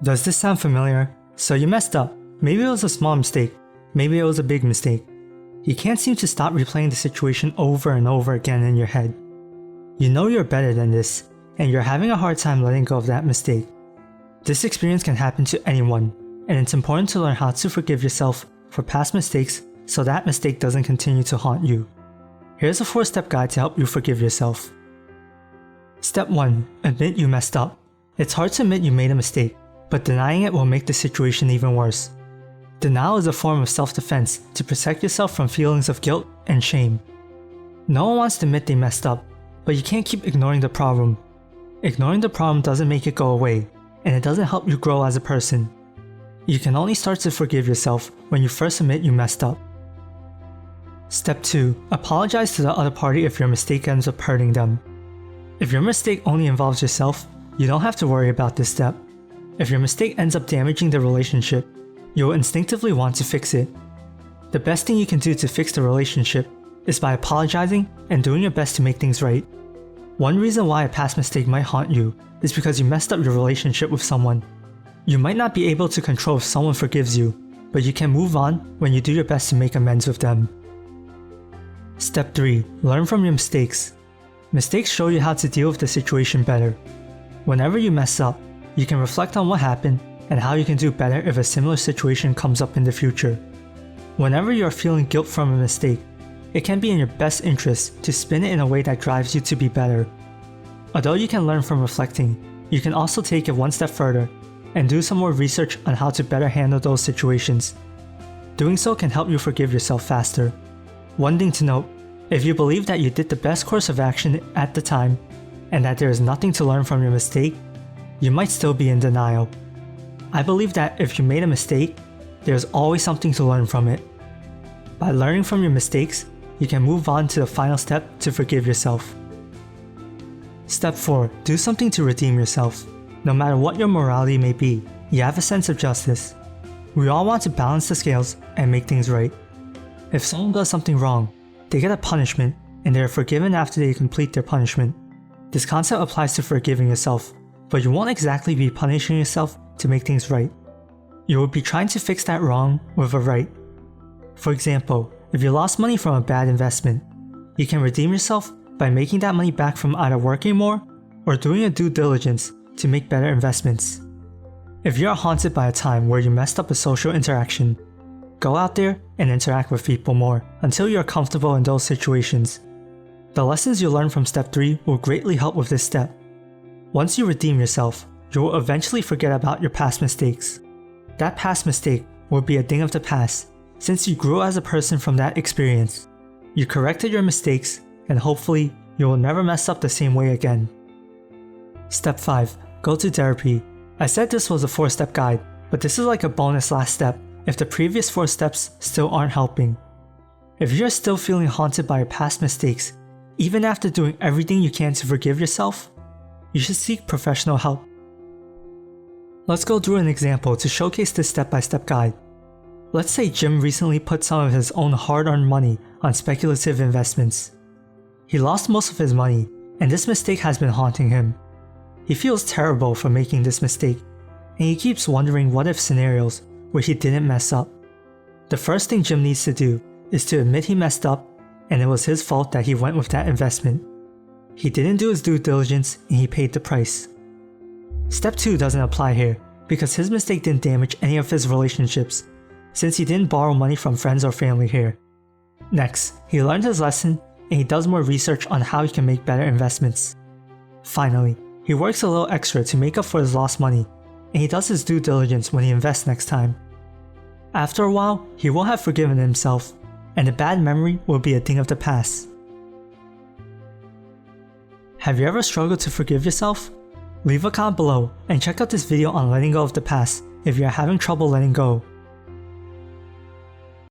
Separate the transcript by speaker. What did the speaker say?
Speaker 1: Does this sound familiar? So you messed up. Maybe it was a small mistake. Maybe it was a big mistake. You can't seem to stop replaying the situation over and over again in your head. You know you're better than this, and you're having a hard time letting go of that mistake. This experience can happen to anyone, and it's important to learn how to forgive yourself for past mistakes so that mistake doesn't continue to haunt you. Here's a 4-step guide to help you forgive yourself. Step 1. Admit you messed up. It's hard to admit you made a mistake, but denying it will make the situation even worse. Denial is a form of self-defense to protect yourself from feelings of guilt and shame. No one wants to admit they messed up, but you can't keep ignoring the problem. Ignoring the problem doesn't make it go away, and it doesn't help you grow as a person. You can only start to forgive yourself when you first admit you messed up. Step 2. Apologize to the other party if your mistake ends up hurting them. If your mistake only involves yourself, you don't have to worry about this step. If your mistake ends up damaging the relationship, you'll instinctively want to fix it. The best thing you can do to fix the relationship is by apologizing and doing your best to make things right. One reason why a past mistake might haunt you is because you messed up your relationship with someone. You might not be able to control if someone forgives you, but you can move on when you do your best to make amends with them. Step 3. Learn from your mistakes. Mistakes show you how to deal with the situation better. Whenever you mess up, you can reflect on what happened and how you can do better if a similar situation comes up in the future. Whenever you are feeling guilt from a mistake, it can be in your best interest to spin it in a way that drives you to be better. Although you can learn from reflecting, you can also take it one step further and do some more research on how to better handle those situations. Doing so can help you forgive yourself faster. One thing to note, if you believe that you did the best course of action at the time and that there is nothing to learn from your mistake, you might still be in denial. I believe that if you made a mistake, there's always something to learn from it. By learning from your mistakes, you can move on to the final step to forgive yourself. Step 4. Do something to redeem yourself. No matter what your morality may be, you have a sense of justice. We all want to balance the scales and make things right. If someone does something wrong, they get a punishment and they are forgiven after they complete their punishment. This concept applies to forgiving yourself, but you won't exactly be punishing yourself to make things right. You will be trying to fix that wrong with a right. For example, if you lost money from a bad investment, you can redeem yourself by making that money back from either working more or doing a due diligence to make better investments. If you are haunted by a time where you messed up a social interaction, go out there and interact with people more until you are comfortable in those situations. The lessons you learn from step 3 will greatly help with this step. Once you redeem yourself, you will eventually forget about your past mistakes. That past mistake will be a thing of the past since you grew as a person from that experience. You corrected your mistakes and hopefully you will never mess up the same way again. Step 5. Go to therapy. I said this was a 4-step guide, but this is like a bonus last step if the previous 4 steps still aren't helping. If you're still feeling haunted by your past mistakes, even after doing everything you can to forgive yourself, you should seek professional help. Let's go through an example to showcase this step-by-step guide. Let's say Jim recently put some of his own hard-earned money on speculative investments. He lost most of his money, and this mistake has been haunting him. He feels terrible for making this mistake, and he keeps wondering what-if scenarios where he didn't mess up. The first thing Jim needs to do is to admit he messed up and it was his fault that he went with that investment. He didn't do his due diligence and he paid the price. Step 2 doesn't apply here because his mistake didn't damage any of his relationships since he didn't borrow money from friends or family here. Next, he learned his lesson and he does more research on how he can make better investments. Finally, he works a little extra to make up for his lost money and he does his due diligence when he invests next time. After a while, he will have forgiven himself, and the bad memory will be a thing of the past. Have you ever struggled to forgive yourself? Leave a comment below and check out this video on letting go of the past if you are having trouble letting go.